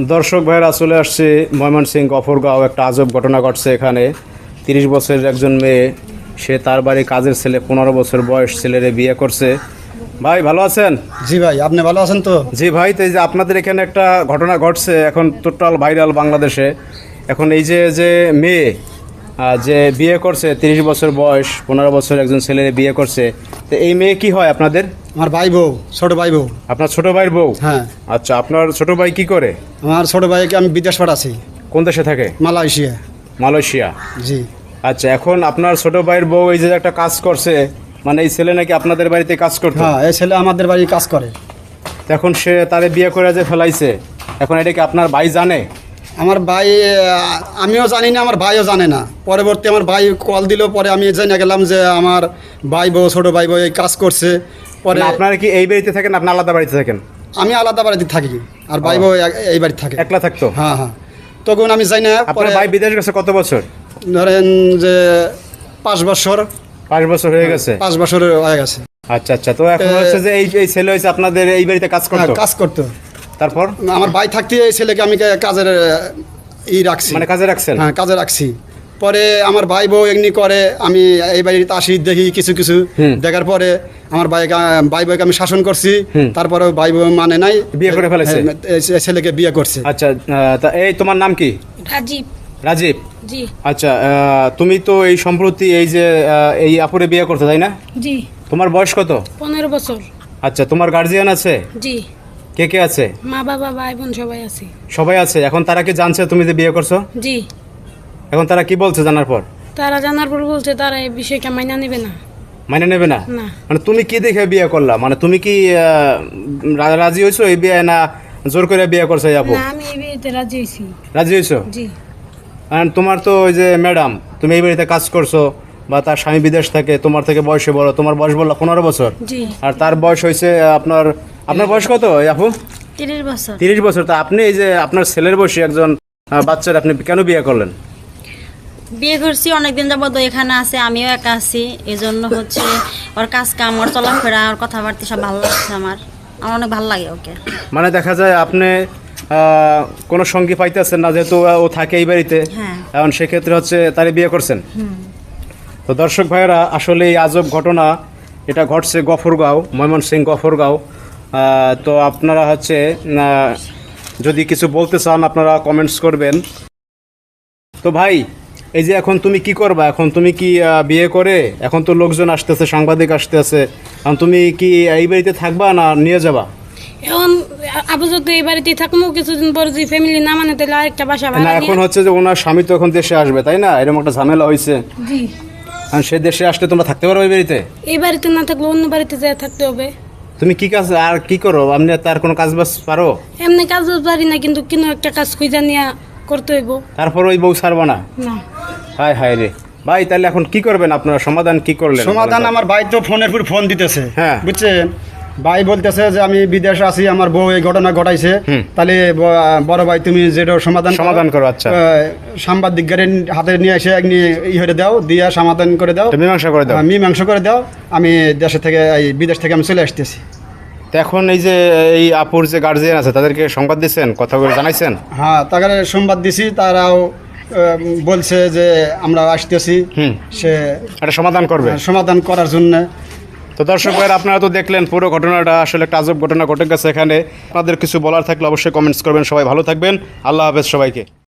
দর্শক ভাইরা চলে আসছে ময়মনসিংহ গফরগাঁও। একটা আজব ঘটনা ঘটছে এখানে। 30 বছরের একজন মেয়ে, সে তার বাড়ি কাজের ছেলে, 15 বছর বয়স ছেলেরে বিয়ে করছে। ভাই ভালো আছেন? জি ভাই, আপনি ভালো আছেন তো? জি ভাই, তো এই যে আপনাদের এখানে একটা ঘটনা ঘটছে, এখন টোটাল ভাইরাল বাংলাদেশে। এখন এই যে যে মেয়ে যে বিয়ে করছে, 30 বছর বয়স, 15 বছর একজন ছেলেরে বিয়ে করছে, তো এই মেয়ে কি হয় আপনাদের? আমার ভাই বউ, ছোট ভাই বউ। আপনার ছোট ভাইয়ের বউ? হ্যাঁ। আচ্ছা, আপনার ছোট ভাই কি করে? আমার ছোট ভাইকে আমি বিদেশ পাঠাচ্ছি। কোন দেশে থাকে? মালয়েশিয়া। মালয়েশিয়া। জি। আচ্ছা, এখন আপনার ছোট ভাইয়ের বউ এই যে একটা কাজ করছে, মানে এই ছেলে নাকি আপনাদের বাড়িতে কাজ করতো? হ্যাঁ, এই ছেলে আমাদের বাড়ি কাজ করে। এখন সে তারে বিয়ে করে যে ফেলাইছে, এখন এটা কি আপনার ভাই জানে? আমার ভাই, আমিও জানি না, আমার ভাইও জানে না। পরবর্তী আমার ভাই কল দিল, পরে আমি জেনে গেলাম যে আমার ভাই বউ, ছোট ভাই বউ এই কাজ করছে। পরে আপনারা কি এই বাড়িতে থাকেন, আপনি আলাদা বাড়িতে থাকেন? আমি আলাদা বাড়িতে থাকি, আর ভাই বউ এই বাড়িতে থাকে। একলা থাকতো? হ্যাঁ হ্যাঁ। তখন আমি যাই না। আপনার ভাই বিদেশ গেছে কত বছর? ধরেন যে 5 বছর। 5 বছর হয়ে গেছে? 5 বছর হয়ে গেছে। আচ্ছা আচ্ছা, তো এখন হচ্ছে যে এই ছেলে হয়েছে আপনাদের এই বাড়িতে কাজ করতো? কাজ করতো। তারপর আমার ভাই থাকতে এই ছেলেকে আমি কাজের রাখছি। মানে কাজে রাখছেন? হ্যাঁ, কাজে রাখছি। পরে আমার ভাই বউ এমনি করে, আমি এই বাড়িতে আসি, দেখি কিছু কিছু। দেখার পরে আমার ভাই বউকে আমি শাসন করছি, তারপরে ভাই বউ মানে নাই, বিয়ে করে ফেলেছে? ছেলেকে বিয়ে করছে। আচ্ছা, তা এই তোমার নাম কি? রাজীব। রাজীব? জি। আচ্ছা, তুমি তো এই সম্প্রতি এই যে এই আপুরে বিয়ে করতে, তাই না? জি। তোমার বয়স কত? 15 বছর। আচ্ছা, তোমার গার্জিয়ান আছে? জি। কে কে আছে? মা বাবা ভাই বোন সবাই আছে। সবাই আছে। এখন তারা কি জানছে তুমি যে বিয়ে করছো? জি। এখন তারা কি বলছে জানার পর? তারা জানার পর বলছে তারা এই বিষয়টা মাইনা নেবে না। মানে নেবে না? না। মানে তুমি কি দেখে বিয়ে করলা? মানে তুমি কি রাজি হয়েছো এই বিয়ে, না জোর করে বিয়ে করছো এই আপু? না, আমি এই বিয়েতে রাজি হয়েছি। রাজি হয়েছো? জি। আর তোমার তো ওই যে ম্যাডাম, তুমি এই বাড়িতে কাজ করছো, বা তার স্বামী বিদেশ থাকে, তোমার থেকে বয়সে বড়, তোমার বয়স বললা 15 বছর। জি। আর তার বয়স হয়েছে আপনার বয়স কত এই আপু? 30 বছর। 30 বছর। তা আপনি এই যে আপনার ছেলের বয়সী একজন বাচ্চার আপনি কেন বিয়ে করলেন? বিয়ে করছি অনেকদিন যাবত, এখানে আছে, আমিও একা আছি, এই জন্য হচ্ছে ওর কাজ কাম, ওর চলাফেরা, ওর কথাবার্তা সব ভালো লাগছে আমার অনেক ভালো লাগে ওকে। মানে দেখা যায় আপনি কোনো সঙ্গী পাইতেছেন না, যেহেতু ও থাকে এই বাড়িতে। হ্যাঁ। এখন সেক্ষেত্রে হচ্ছে তারে বিয়ে করছেন। তো দর্শক ভাইয়েরা, আসলে এই আজব ঘটনা এটা ঘটছে গফরগাঁও, ময়মনসিংহ গফরগাঁও। তো আপনারা হচ্ছে যদি কিছু বলতে চান আপনারা কমেন্টস করবেন। তো ভাই, এই যে এখন তুমি কি করবা? এখন তুমি কি বিয়ে করে, এখন তো লোকজন আসতেছে, সাংবাদিক আসতেছে, এখন তুমি কি এই বাড়িতে থাকবা না নিয়ে যাবা? এখন আপাতত এই বাড়িতেই থাকবো, কিছুদিন পর যদি ফ্যামিলি না মানে তাহলে আরেকটা বাসা না, ভাড়া এখন নিয়ে। হচ্ছে যে ওনার স্বামী তো এখন দেশে আসবে, তাই না? এরকম একটা ঝামেলা হয়েছে। জি। আর সে দেশে আসলে তোমরা থাকতে পারো এই বাড়িতে? এই বাড়িতে না থাকলে অন্য বাড়িতে যেয়ে থাকতে হবে। তুমি কি কাজ আর কি করো? আপনি তার কোনো কাজ বাজ পারো? এমনি কাজ পারি না, কিন্তু কোনো একটা কাজ খুঁজে নিয়ে করতে হইব। তারপর ওই বউ ছাড়বো না? না। হায় হায় রে ভাই, তাহলে এখন কি করবেন আপনারা? সমাধান কি করলেন? সমাধান, আমার ভাই তো ফোনের পর ফোন দিতেছে। হ্যাঁ। বুঝছেন, ভাই বলতেছে যে আমি বিদেশে আছি, আমার বউ এই ঘটনা ঘটাইছে। তাহলে বড় ভাই তুমি যেটা সমাধান করো। আচ্ছা, সাংবাদিকের হাতে নিয়ে এসে হয়ে দাও, দিয়ে সমাধান করে দাও, মীমাংসা করে দাও। মীমাংসা করে দাও। আমি দেশে থেকে, এই বিদেশ থেকে আমি চলে আসতেছি। তো এখন এই যে এই আপুর যে গার্জিয়ান আছে, তাদেরকে সংবাদ দিচ্ছেন, কথা বলে জানাইছেন? হ্যাঁ, তাকে সংবাদ দিছি, তারাও বলছে যে আমরা আসতেছি, সে একটা সমাধান করবে, সমাধান করার জন্য। তো দর্শক ভাইয়েরা, আপনারা তো দেখলেন পুরো ঘটনাটা, আসলে একটা আজব ঘটনা ঘটে গেছে এখানে। আপনাদের কিছু বলার থাকলে অবশ্যই কমেন্টস করবেন। সবাই ভালো থাকবেন। আল্লাহ হাফেজ সবাইকে।